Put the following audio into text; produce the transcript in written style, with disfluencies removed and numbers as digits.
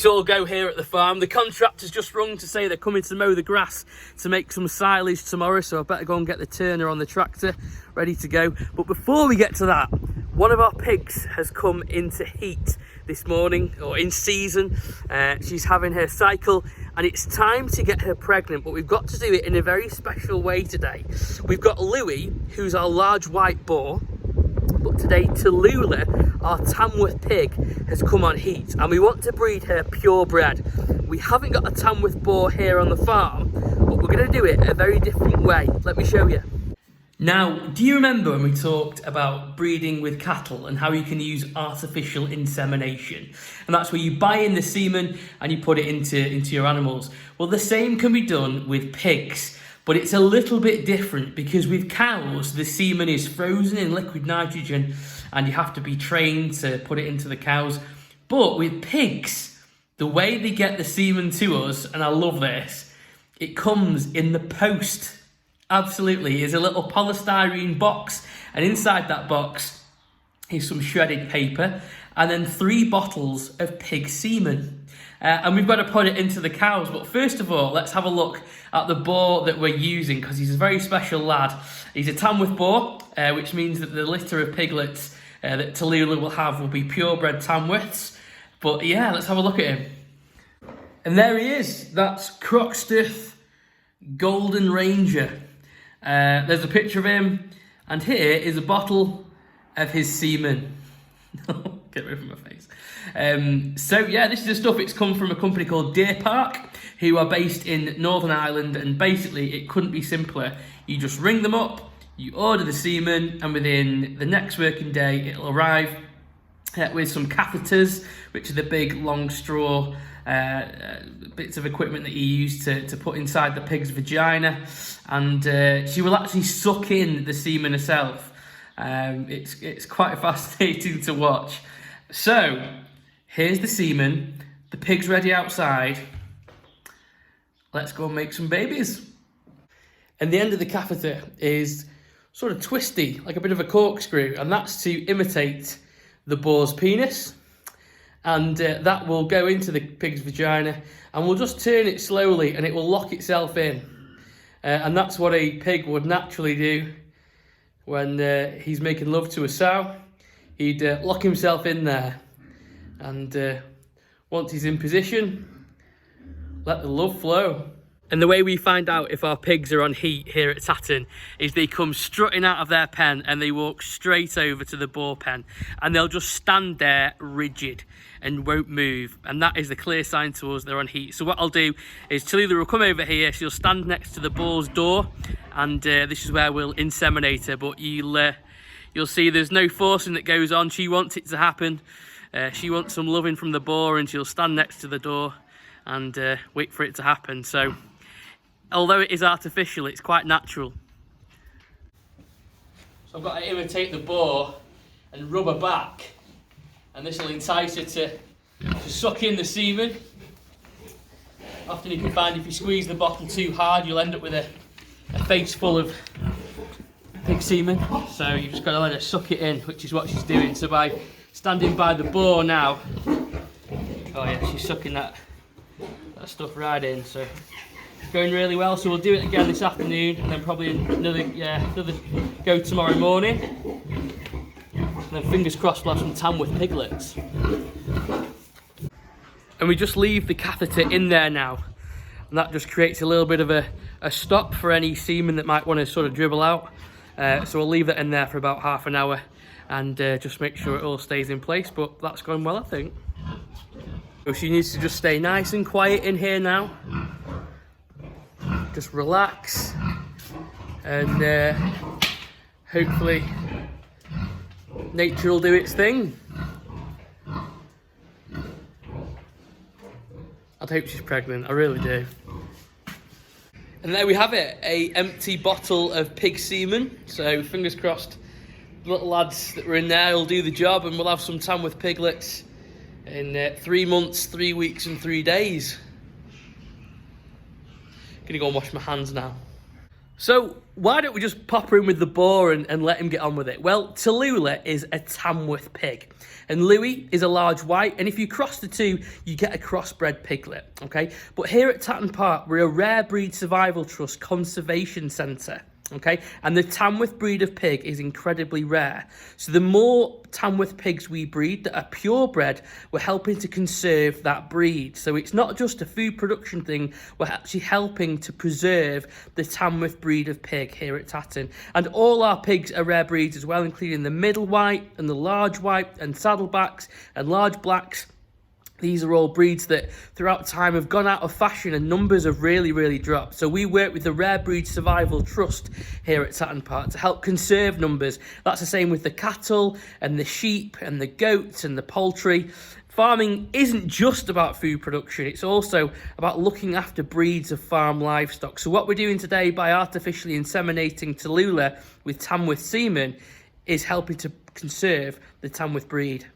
It's all go here at the farm. The contractor's just rung to say they're coming to mow the grass to make some silage tomorrow, so I better go and get the turner on the tractor ready to go. But before we get to that, one of our pigs has come into heat this morning, or in season. She's having her cycle and it's time to get her pregnant, but we've got to do it in a very special way today. We've got Louis, who's our large white boar, but today Tallulah, our Tamworth pig, has come on heat and we want to breed her purebred. We haven't got a Tamworth boar here on the farm, but we're going to do it a very different way. Let me show you. Now, do you remember when we talked about breeding with cattle and how you can use artificial insemination? And that's where you buy in the semen and you put it into your animals. Well, the same can be done with pigs, but it's a little bit different because with cows, the semen is frozen in liquid nitrogen and you have to be trained to put it into the cows. But with pigs, the way they get the semen to us, and I love this, it comes in the post. Absolutely, is a little polystyrene box, and inside that box is some shredded paper and then 3 bottles of pig semen. And we've got to put it into the cows. But first of all, let's have a look at the boar that we're using, because he's a very special lad. He's a Tamworth boar, which means that the litter of piglets that Tallulah will have will be purebred Tamworths. But yeah, let's have a look at him. And there he is. That's Croxteth Golden Ranger. There's a picture of him, and here is a bottle of his semen. Get rid of my face. So yeah, this is the stuff. It's come from a company called Deer Park, who are based in Northern Ireland, and basically it couldn't be simpler. You just ring them up, you order the semen, and within the next working day it'll arrive with some catheters, which are the big long straw bits of equipment that you use to put inside the pig's vagina, and she will actually suck in the semen herself. It's quite fascinating to watch. So here's the semen, the pig's ready outside. Let's go and make some babies. And the end of the catheter is sort of twisty, like a bit of a corkscrew, and that's to imitate the boar's penis. And that will go into the pig's vagina, and we'll just turn it slowly and it will lock itself in. And that's what a pig would naturally do when he's making love to a sow. He'd lock himself in there, and once he's in position, let the love flow. And the way we find out if our pigs are on heat here at Tatton is they come strutting out of their pen and they walk straight over to the boar pen, and they'll just stand there rigid and won't move, and that is the clear sign to us they're on heat. So what I'll do is Tallulah will come over here, she'll stand next to the boar's door, and this is where we'll inseminate her. But you'll see there's no forcing that goes on. She wants it to happen. She wants some loving from the boar, and she'll stand next to the door and wait for it to happen. So although it is artificial, it's quite natural. So I've got to imitate the boar and rub her back, and this will entice her to suck in the semen. Often you can find if you squeeze the bottle too hard, you'll end up with a face full of pig semen. So you've just got to let her suck it in, which is what she's doing. So by standing by the boar now, oh yeah, she's sucking that stuff right in. So going really well. So we'll do it again this afternoon, and then probably another go tomorrow morning. And then fingers crossed we'll have some Tamworth piglets. And we just leave the catheter in there now, and that just creates a little bit of a stop for any semen that might want to sort of dribble out. So we'll leave that in there for about half an hour and just make sure it all stays in place. But that's going well, I think. So she needs to just stay nice and quiet in here now. Just relax, and hopefully nature will do its thing. I'd hope she's pregnant, I really do. And there we have it, a empty bottle of pig semen. So fingers crossed the little lads that were in there will do the job, and we'll have some Tamworth piglets in 3 months, 3 weeks and 3 days. Gonna go and wash my hands now. So why don't we just pop her in with the boar and let him get on with it? Well, Tallulah is a Tamworth pig, and Louis is a large white, and if you cross the two, you get a crossbred piglet, okay? But here at Tatton Park, we're a Rare Breed Survival Trust Conservation Centre. Okay, and the Tamworth breed of pig is incredibly rare. So the more Tamworth pigs we breed that are purebred, we're helping to conserve that breed. So it's not just a food production thing, we're actually helping to preserve the Tamworth breed of pig here at Tatton. And all our pigs are rare breeds as well, including the middle white and the large white and saddlebacks and large blacks. These are all breeds that throughout time have gone out of fashion and numbers have really dropped. So we work with the Rare Breed Survival Trust here at Tatton Park to help conserve numbers. That's the same with the cattle and the sheep and the goats and the poultry. Farming isn't just about food production, it's also about looking after breeds of farm livestock. So what we're doing today by artificially inseminating Tallulah with Tamworth semen is helping to conserve the Tamworth breed.